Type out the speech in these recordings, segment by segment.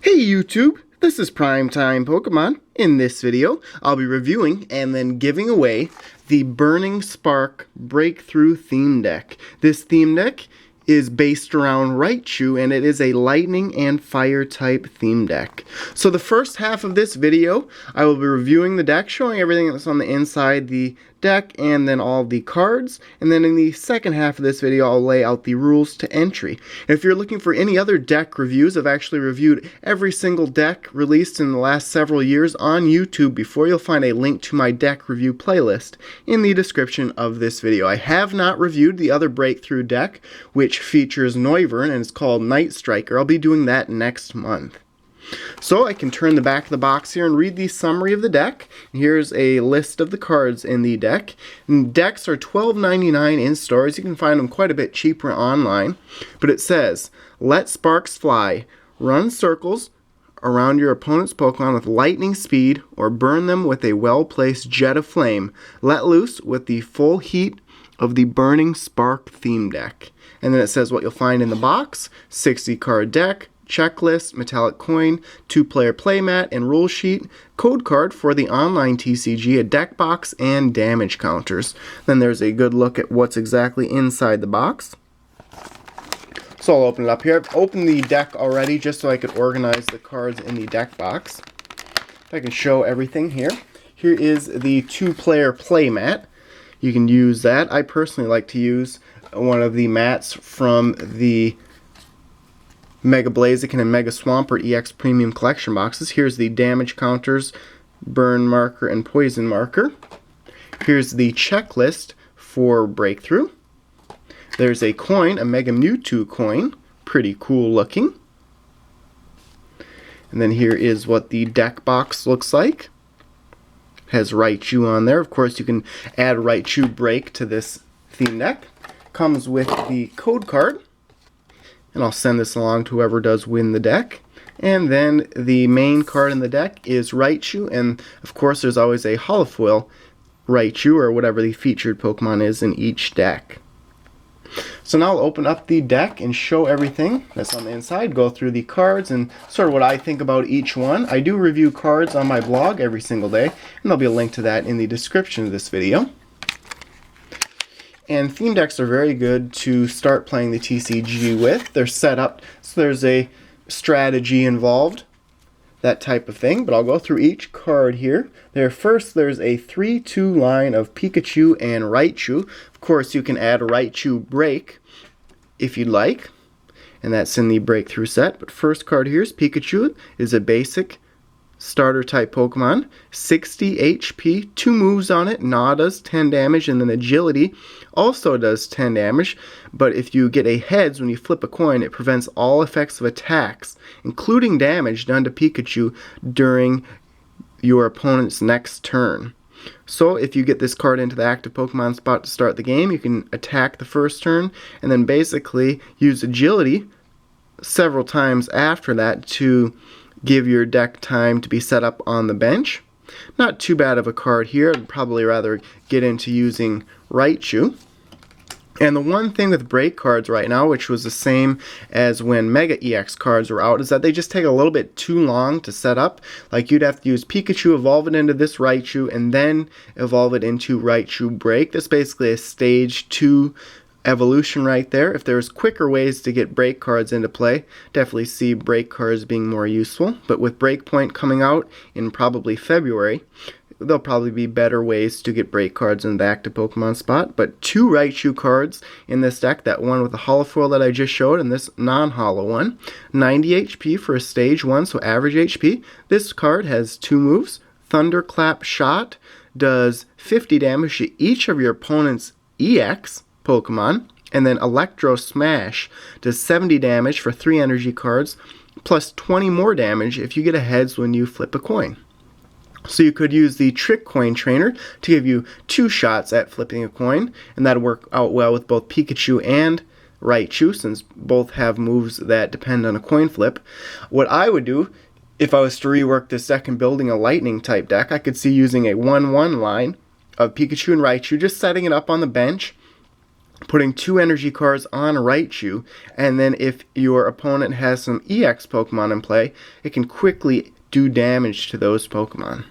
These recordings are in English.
Hey YouTube, this is Primetime Pokemon. In this video, I'll be reviewing and then giving away the Burning Spark Breakthrough theme deck. This theme deck is based around Raichu, and it is a lightning and fire type theme deck. So the first half of this video, I will be reviewing the deck, showing everything that's on the inside the deck and then all the cards, and then in the second half of this video I'll lay out the rules to entry. And if you're looking for any other deck reviews, I've actually reviewed every single deck released in the last several years on YouTube before. You'll find a link to my deck review playlist in the description of this video. I have not reviewed the other breakthrough deck, which features Noivern and is called Night Striker. I'll be doing that next month. So I can turn the back of the box here and read the summary of the deck. Here's a list of the cards in the deck. And decks are $12.99 in stores. You can find them quite a bit cheaper online. But it says, let sparks fly. Run circles around your opponent's Pokemon with lightning speed or burn them with a well-placed jet of flame. Let loose with the full heat of the Burning Spark theme deck. And then it says what you'll find in the box: 60 card deck, checklist, metallic coin, 2-player playmat and rule sheet, code card for the online TCG, a deck box, and damage counters. Then there's a good look at what's exactly inside the box. So I'll open it up here. I've opened the deck already just so I could organize the cards in the deck box. If I can show everything here. Here is the 2-player playmat. You can use that. I personally like to use one of the mats from the Mega Blaziken and Mega Swampert EX Premium Collection boxes. Here's the damage counters, burn marker, and poison marker. Here's the checklist for Breakthrough. There's a coin, a Mega Mewtwo coin. Pretty cool looking. And then here is what the deck box looks like. Has Raichu on there. Of course, you can add Raichu Break to this theme deck. Comes with the code card. And I'll send this along to whoever does win the deck. And then the main card in the deck is Raichu, and of course there's always a holofoil Raichu, or whatever the featured Pokemon is in each deck. So now I'll open up the deck and show everything that's on the inside, go through the cards and sort of what I think about each one. I do review cards on my blog every single day, and there'll be a link to that in the description of this video. And theme decks are very good to start playing the TCG with. They're set up so there's a strategy involved, that type of thing. But I'll go through each card here. First, there's a 3-2 line of Pikachu and Raichu. Of course, you can add Raichu Break if you'd like, and that's in the Breakthrough set. But first card here is Pikachu. It is a basic starter type Pokemon, 60 HP, 2 moves on it. Gnaw does 10 damage, and then Agility also does 10 damage, but if you get a heads when you flip a coin, it prevents all effects of attacks, including damage done to Pikachu during your opponent's next turn. So if you get this card into the active Pokemon spot to start the game, you can attack the first turn, and then basically use Agility several times after that to give your deck time to be set up on the bench. Not too bad of a card here. I'd probably rather get into using Raichu. And the one thing with break cards right now, which was the same as when Mega EX cards were out, is that they just take a little bit too long to set up. Like, you'd have to use Pikachu, evolve it into this Raichu, and then evolve it into Raichu Break. That's basically a stage 2 evolution right there. If there's quicker ways to get break cards into play, definitely see break cards being more useful. But with Breakpoint coming out in probably February, there'll probably be better ways to get break cards in the active Pokemon spot. But 2 Raichu cards in this deck, that one with the holofoil that I just showed and this non-holo one. 90 HP for a stage 1, so average HP. This card has 2 moves. Thunderclap Shot does 50 damage to each of your opponent's EX Pokemon, and then Electro Smash does 70 damage for 3 energy cards, plus 20 more damage if you get a heads when you flip a coin. So you could use the Trick Coin Trainer to give you 2 shots at flipping a coin, and that'll work out well with both Pikachu and Raichu, since both have moves that depend on a coin flip. What I would do, if I was to rework this deck and building a lightning type deck, I could see using a 1-1 line of Pikachu and Raichu, just setting it up on the bench, putting 2 energy cards on Raichu, and then if your opponent has some EX Pokemon in play, it can quickly do damage to those Pokemon.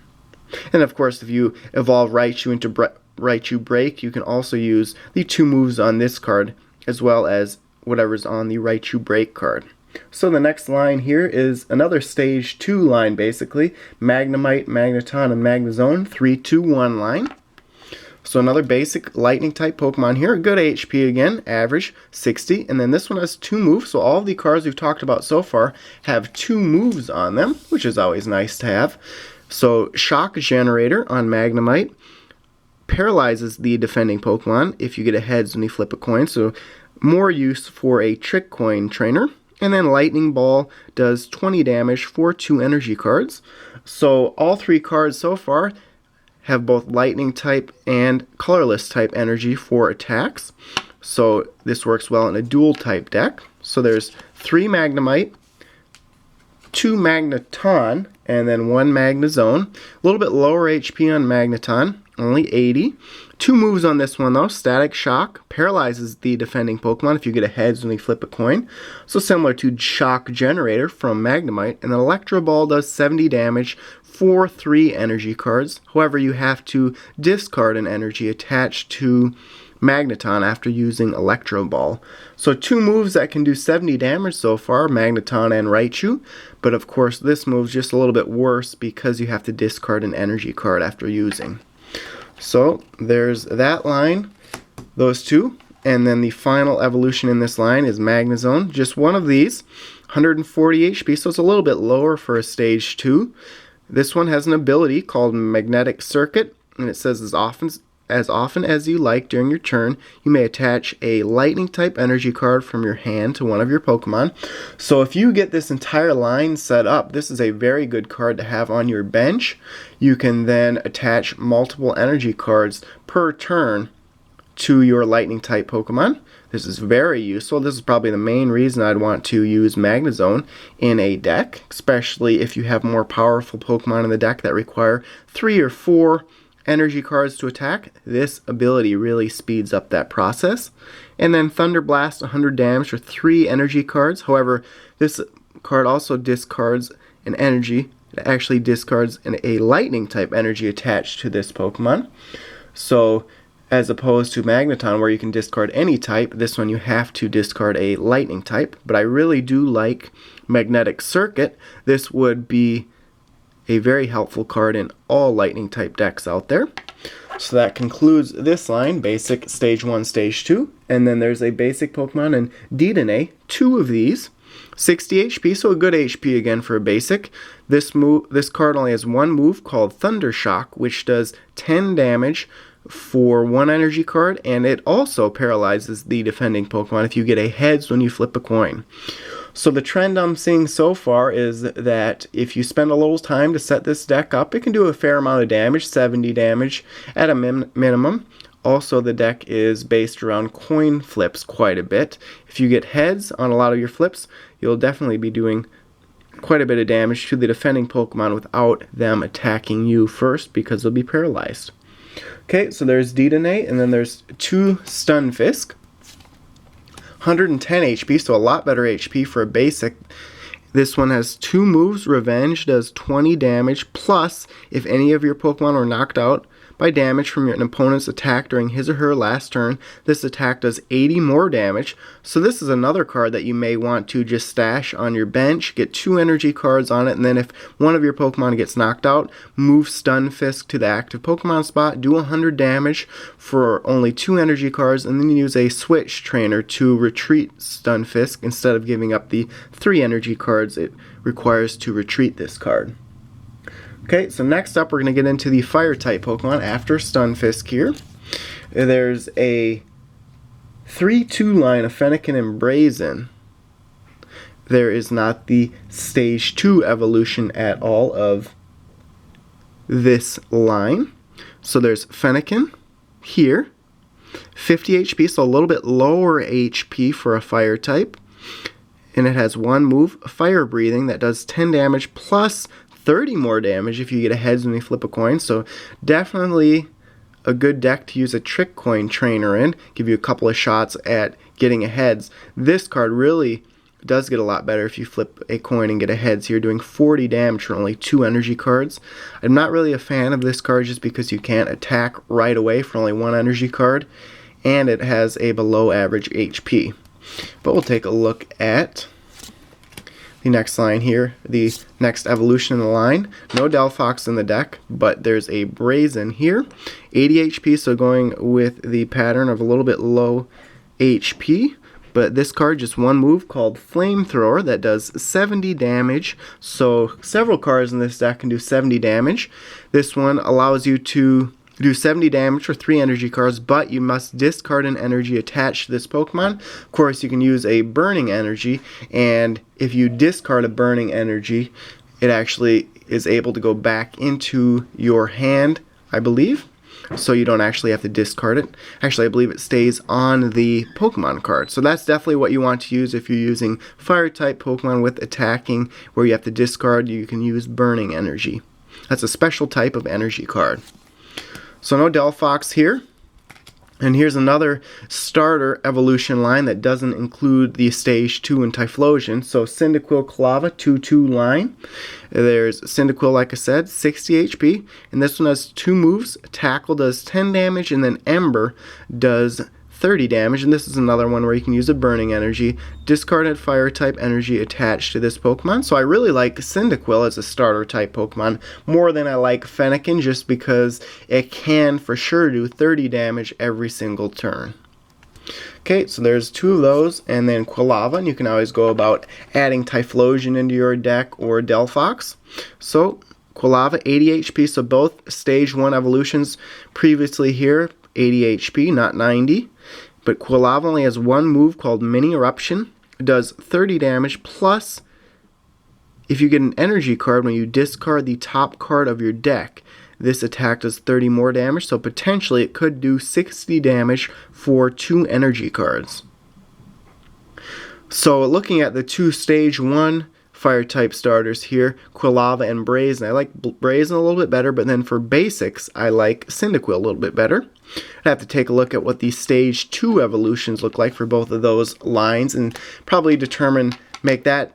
And of course, if you evolve Raichu into Raichu Break, you can also use the 2 moves on this card, as well as whatever's on the Raichu Break card. So the next line here is another Stage 2 line, basically. Magnemite, Magneton, and Magnezone, 3-2-1 line. So another basic lightning type Pokemon here. Good HP again, average 60. And then this one has 2 moves. So all the cards we've talked about so far have 2 moves on them, which is always nice to have. So Shock Generator on Magnemite paralyzes the defending Pokemon if you get a heads when you flip a coin. So more use for a Trick Coin trainer. And then Lightning Ball does 20 damage for 2 energy cards. So all 3 cards so far have both lightning type and colorless type energy for attacks. So this works well in a dual type deck. So there's 3 Magnemite, 2 Magneton, and then 1 Magnezone. A little bit lower HP on Magneton, only 80. 2 moves on this one though. Static Shock paralyzes the defending Pokemon if you get a heads when you flip a coin. So similar to Shock Generator from Magnemite. And then Electro Ball does 70 damage for 3 energy cards. However, you have to discard an energy attached to Magneton after using Electro Ball. So 2 moves that can do 70 damage so far, Magneton and Raichu. But of course this move's just a little bit worse because you have to discard an energy card after using. So there's that line, those 2, and then the final evolution in this line is Magnezone. Just one of these, 140 HP, so it's a little bit lower for a Stage 2. This one has an ability called Magnetic Circuit, and it says as often as you like during your turn, you may attach a lightning type energy card from your hand to one of your Pokemon. So if you get this entire line set up, this is a very good card to have on your bench. You can then attach multiple energy cards per turn to your lightning type Pokemon. This is very useful. This is probably the main reason I'd want to use Magnezone in a deck, especially if you have more powerful Pokemon in the deck that require 3 or 4 energy cards to attack. This ability really speeds up that process. And then Thunder Blast, 100 damage for 3 energy cards. However, this card also discards an energy. It actually discards a lightning type energy attached to this Pokemon. So as opposed to Magneton where you can discard any type, this one you have to discard a lightning type. But I really do like Magnetic Circuit. This would be a very helpful card in all lightning type decks out there. So that concludes this line, basic Stage 1, Stage 2. And then there's a basic Pokemon in Dedenne, 2 of these. 60 HP, so a good HP again for a basic. This card only has 1 move called Thunder Shock, which does 10 damage for 1 energy card, and it also paralyzes the defending Pokemon if you get a heads when you flip a coin. So the trend I'm seeing so far is that if you spend a little time to set this deck up, it can do a fair amount of damage, 70 damage at a minimum. Also, the deck is based around coin flips quite a bit. If you get heads on a lot of your flips, you'll definitely be doing quite a bit of damage to the defending Pokemon without them attacking you first because they'll be paralyzed. Okay, so there's Dedenne, and then there's 2 Stunfisk. 110 HP, so a lot better HP for a basic. This one has 2 moves. Revenge does 20 damage, plus if any of your Pokemon are knocked out by damage from an opponent's attack during his or her last turn, this attack does 80 more damage. So this is another card that you may want to just stash on your bench, get 2 energy cards on it, and then if one of your Pokemon gets knocked out, move Stunfisk to the active Pokemon spot, do 100 damage for only 2 energy cards, and then use a switch trainer to retreat Stunfisk instead of giving up the 3 energy cards it requires to retreat this card. Okay, so next up we're going to get into the Fire-type Pokemon after Stunfisk here. There's a 3-2 line of Fennekin and Brazen. There is not the Stage 2 evolution at all of this line. So there's Fennekin here, 50 HP, so a little bit lower HP for a Fire-type. And it has 1 move, Fire Breathing, that does 10 damage plus 30 more damage if you get a heads when you flip a coin. So definitely a good deck to use a Trick Coin Trainer in, give you a couple of shots at getting a heads. This card really does get a lot better if you flip a coin and get a heads. You're doing 40 damage for only 2 energy cards. I'm not really a fan of this card just because you can't attack right away for only 1 energy card, and it has a below average HP. But we'll take a look at the next line here, the next evolution in the line. No Delphox in the deck, but there's a Brazen here. 80 HP, so going with the pattern of a little bit low HP. But this card, just one move called Flamethrower that does 70 damage. So several cards in this deck can do 70 damage. This one allows you to do 70 damage for 3 energy cards, but you must discard an energy attached to this Pokemon. Of course, you can use a burning energy, and if you discard a burning energy, it actually is able to go back into your hand, I believe. So you don't actually have to discard it. Actually, I believe it stays on the Pokemon card. So that's definitely what you want to use if you're using Fire-type Pokemon with attacking, where you have to discard. You can use Burning Energy. That's a special type of energy card. So no Delphox here. And here's another starter evolution line that doesn't include the Stage 2 and Typhlosion. So Cyndaquil Kalava 2-2 line. There's Cyndaquil, like I said, 60 HP. And this one has 2 moves. Tackle does 10 damage, and then Ember does 30 damage. And this is another one where you can use a Burning Energy. Discarded Fire-type energy attached to this Pokemon. So I really like Cyndaquil as a starter-type Pokemon more than I like Fennekin, just because it can for sure do 30 damage every single turn. Okay, so there's 2 of those, and then Quilava, and you can always go about adding Typhlosion into your deck or Delphox. So Quilava, 80 HP, so both Stage 1 evolutions previously here, 80 HP, not 90. But Quilava only has 1 move called Mini Eruption. It does 30 damage, plus if you get an energy card when you discard the top card of your deck, this attack does 30 more damage, so potentially it could do 60 damage for 2 energy cards. So looking at the 2 Stage 1 Fire-type starters here, Quilava and Brazen. I like Brazen a little bit better, but then for basics, I like Cyndaquil a little bit better. I'd have to take a look at what the Stage 2 evolutions look like for both of those lines and probably make that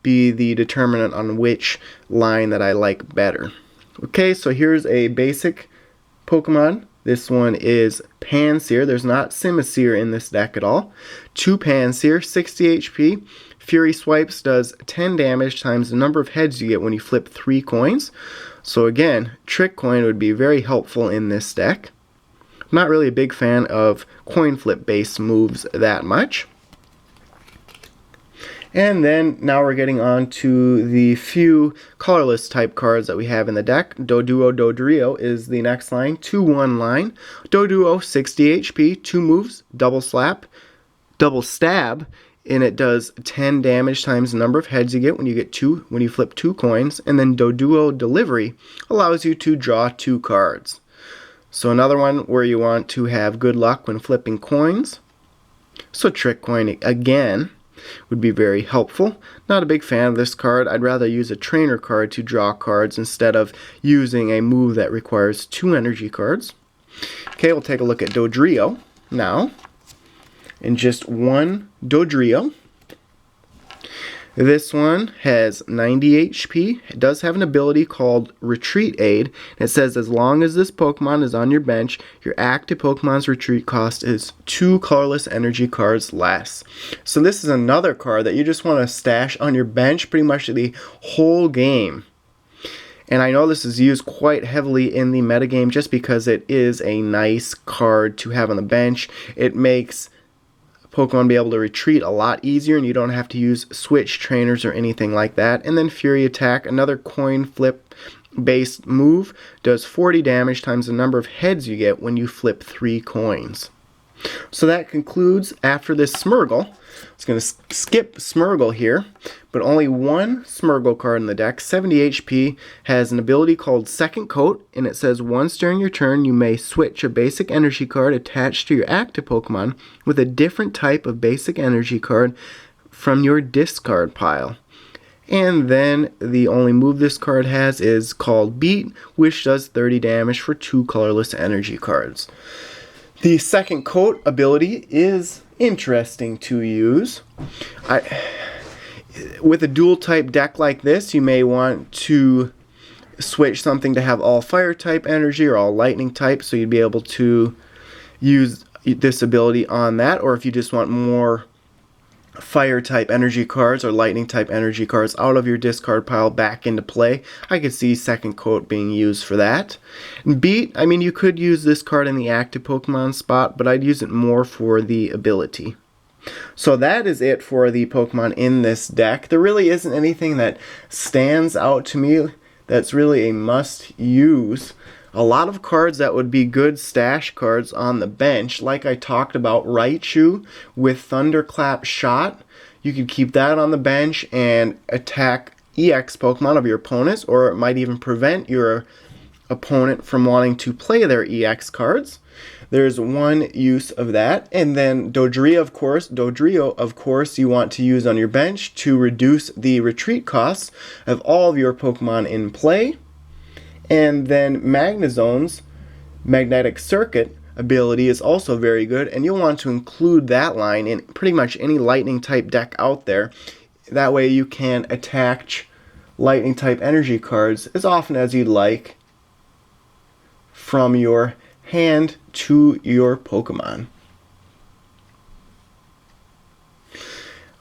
be the determinant on which line that I like better. Okay, so here's a basic Pokemon. This one is Pansear. There's not Simisear in this deck at all. 2 Pansear, 60 HP. Fury Swipes does 10 damage times the number of heads you get when you flip 3 coins. So again, Trick Coin would be very helpful in this deck. I'm not really a big fan of coin flip based moves that much. And then now we're getting on to the few colorless type cards that we have in the deck. Doduo Dodrio is the next line, 2-1 line. Doduo, 60 HP, 2 moves, double slap, double stab, and it does 10 damage times the number of heads you get when you flip 2 coins. And then Doduo Delivery allows you to draw 2 cards. So another one where you want to have good luck when flipping coins. So Trick Coin again would be very helpful. Not a big fan of this card. I'd rather use a trainer card to draw cards instead of using a move that requires 2 energy cards. Okay, we'll take a look at Dodrio now. And just 1 Dodrio. This one has 90 HP. It does have an ability called Retreat Aid. It says as long as this Pokemon is on your bench, your active Pokemon's retreat cost is 2 colorless energy cards less. So this is another card that you just want to stash on your bench pretty much the whole game. And I know this is used quite heavily in the metagame just because it is a nice card to have on the bench. It makes Pokemon be able to retreat a lot easier, and you don't have to use switch trainers or anything like that. And then Fury Attack, another coin flip based move, does 40 damage times the number of heads you get when you flip 3 coins. So that concludes after this Smeargle. It's going to skip Smeargle here, but only 1 Smeargle card in the deck, 70 HP, has an ability called Second Coat, and it says once during your turn you may switch a basic energy card attached to your active Pokemon with a different type of basic energy card from your discard pile. And then the only move this card has is called Beat, which does 30 damage for 2 colorless energy cards. The second coat ability is interesting to use. With a dual type deck like this, you may want to switch something to have all fire type energy or all lightning type, so you'd be able to use this ability on that. Or if you just want more fire type energy cards or lightning type energy cards out of your discard pile back into play, I could see second coat being used for that. And Beat, I mean, you could use this card in the active Pokemon spot, but I'd use it more for the ability. So that is it for the Pokemon in this deck. There really isn't anything that stands out to me that's really a must use. A lot of cards that would be good stash cards on the bench, like I talked about Raichu with Thunderclap Shot. You could keep that on the bench and attack EX Pokemon of your opponents, or it might even prevent your opponent from wanting to play their EX cards. There's one use of that. And then Dodrio, of course, you want to use on your bench to reduce the retreat costs of all of your Pokemon in play. And then Magnezone's Magnetic Circuit ability is also very good, and you'll want to include that line in pretty much any lightning type deck out there. That way you can attach lightning type energy cards as often as you'd like from your hand to your Pokemon.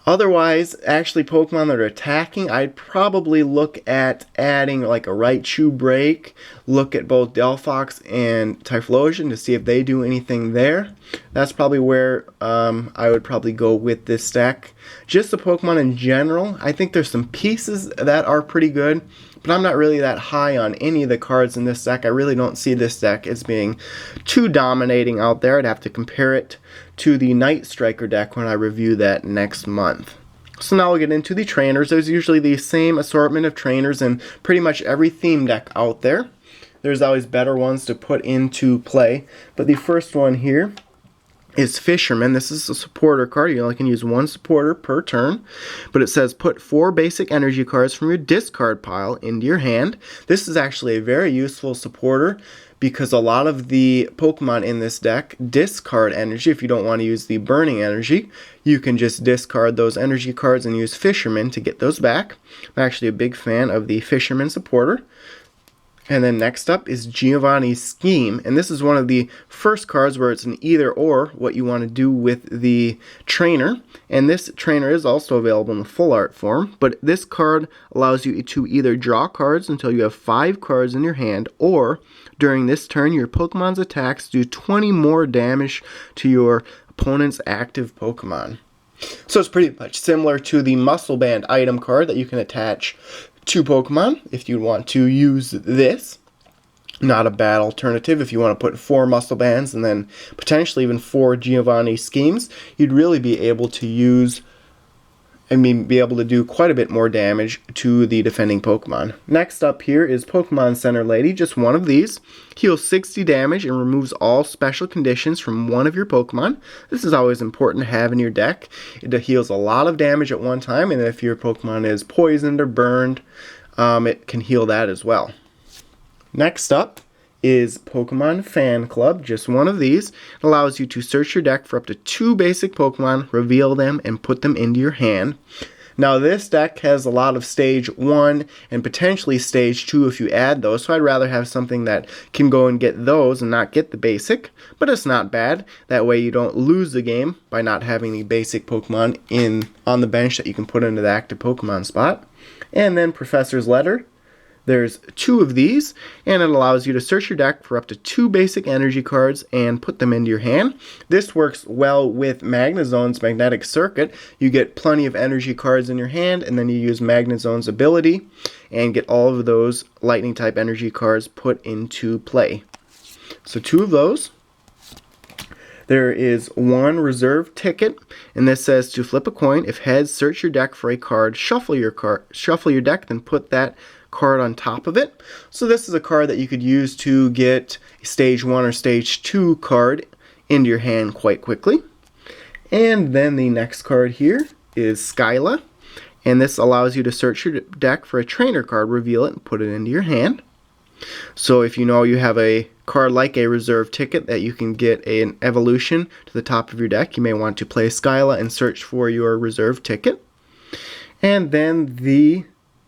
Otherwise, actually Pokemon that are attacking, I'd probably look at adding like a Raichu break, look at both Delphox and Typhlosion to see if they do anything there. That's probably where I would probably go with this deck. Just the Pokemon in general, I think there's some pieces that are pretty good, but I'm not really that high on any of the cards in this deck. I really don't see this deck as being too dominating out there. I'd have to compare it to the Night Striker deck when I review that next month. So now we'll get into the trainers. There's usually the same assortment of trainers in pretty much every theme deck out there. There's always better ones to put into play, but the first one here is Fisherman. This is a supporter card. You only can use one supporter per turn, but it says put 4 basic energy cards from your discard pile into your hand. This is actually a very useful supporter because a lot of the Pokemon in this deck discard energy. If you don't want to use the burning energy, you can just discard those energy cards and use Fisherman to get those back. I'm actually a big fan of the Fisherman supporter. And then next up is Giovanni's Scheme, and this is one of the first cards where it's an either or what you want to do with the trainer. And this trainer is also available in the full art form, but this card allows you to either draw cards until you have 5 cards in your hand, or during this turn your Pokemon's attacks do 20 more damage to your opponent's active Pokemon. So it's pretty much similar to the Muscle Band item card that you can attach to Pokemon if you want to use this. Not a bad alternative if you want to put 4 Muscle Bands and then potentially even 4 Giovanni Schemes. You'd really be able to be able to do quite a bit more damage to the defending Pokemon. Next up here is Pokemon Center Lady, just one of these. Heals 60 damage and removes all special conditions from one of your Pokemon. This is always important to have in your deck. It heals a lot of damage at one time, and if your Pokemon is poisoned or burned, it can heal that as well. Next up is Pokemon Fan Club, just one of these. It allows you to search your deck for up to 2 basic Pokemon, reveal them, and put them into your hand. Now this deck has a lot of Stage 1 and potentially Stage 2 if you add those, so I'd rather have something that can go and get those and not get the basic, but it's not bad. That way you don't lose the game by not having the basic Pokemon on the bench that you can put into the active Pokemon spot. And then Professor's Letter. There's 2 of these, and it allows you to search your deck for up to 2 basic energy cards and put them into your hand. This works well with Magnezone's Magnetic Circuit. You get plenty of energy cards in your hand, and then you use Magnezone's ability and get all of those lightning type energy cards put into play. So 2 of those. There is 1 reserve ticket, and this says to flip a coin. If heads, search your deck for a card, shuffle your deck, then put that card on top of it. So this is a card that you could use to get a Stage 1 or Stage 2 card into your hand quite quickly. And then the next card here is Skyla. And this allows you to search your deck for a trainer card, reveal it, and put it into your hand. So if you know you have a card like a reserve ticket that you can get an evolution to the top of your deck, you may want to play Skyla and search for your reserve ticket. And then the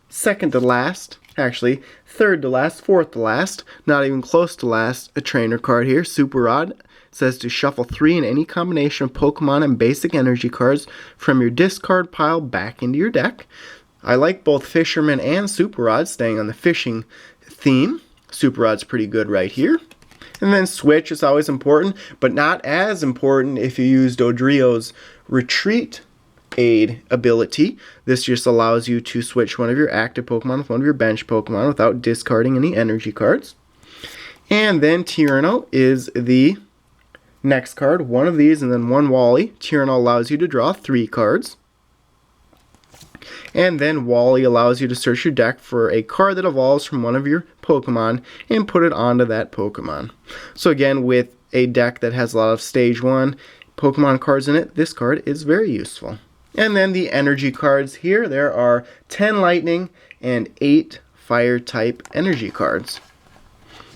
second to last, actually third to last, fourth to last, not even close to last, a trainer card here, Super Odd. It says to shuffle 3 in any combination of Pokemon and basic energy cards from your discard pile back into your deck. I like both Fisherman and Super Odd, staying on the fishing theme. Super Odd's pretty good right here. And then switch is always important, but not as important if you use Dodrio's Retreat Aid ability. This just allows you to switch one of your active Pokemon with one of your bench Pokemon without discarding any energy cards. And then Tyranno is the next card. One of these and then one Wally. Tyranno allows you to draw 3 cards. And then Wally allows you to search your deck for a card that evolves from one of your Pokemon and put it onto that Pokemon. So again, with a deck that has a lot of Stage 1 Pokemon cards in it, this card is very useful. And then the energy cards here, there are 10 Lightning and 8 Fire type energy cards.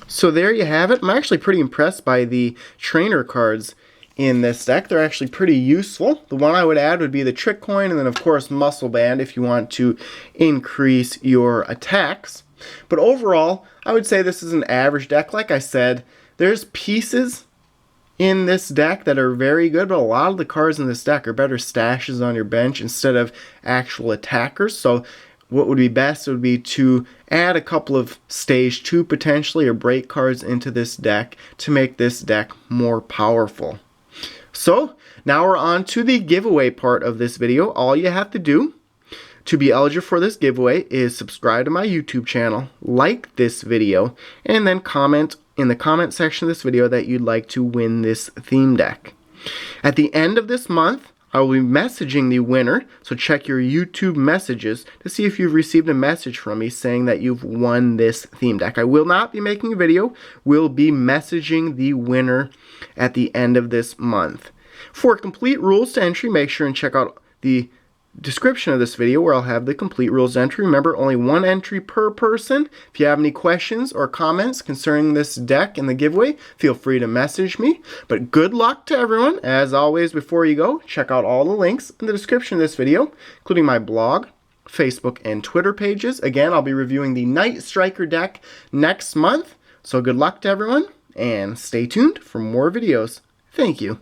So there you have it. I'm actually pretty impressed by the trainer cards in this deck. They're actually pretty useful. The one I would add would be the Trick Coin, and then of course Muscle Band if you want to increase your attacks. But overall, I would say this is an average deck. Like I said, there's pieces in this deck that are very good, but a lot of the cards in this deck are better stashes on your bench instead of actual attackers. So what would be best would be to add a couple of Stage 2 potentially or break cards into this deck to make this deck more powerful. So now we're on to the giveaway part of this video. All you have to do to be eligible for this giveaway is subscribe to my YouTube channel, like this video, and then comment in the comment section of this video that you'd like to win this theme deck. At the end of this month, I will be messaging the winner, so check your YouTube messages to see if you've received a message from me saying that you've won this theme deck. I will not be making a video. We'll be messaging the winner at the end of this month. For complete rules to entry, make sure and check out the description of this video where I'll have the complete rules to entry. Remember, only 1 entry per person. If you have any questions or comments concerning this deck and the giveaway, feel free to message me. But good luck to everyone. As always, before you go, check out all the links in the description of this video, including my blog, Facebook, and Twitter pages. Again, I'll be reviewing the Night Striker deck next month. So good luck to everyone, and stay tuned for more videos. Thank you.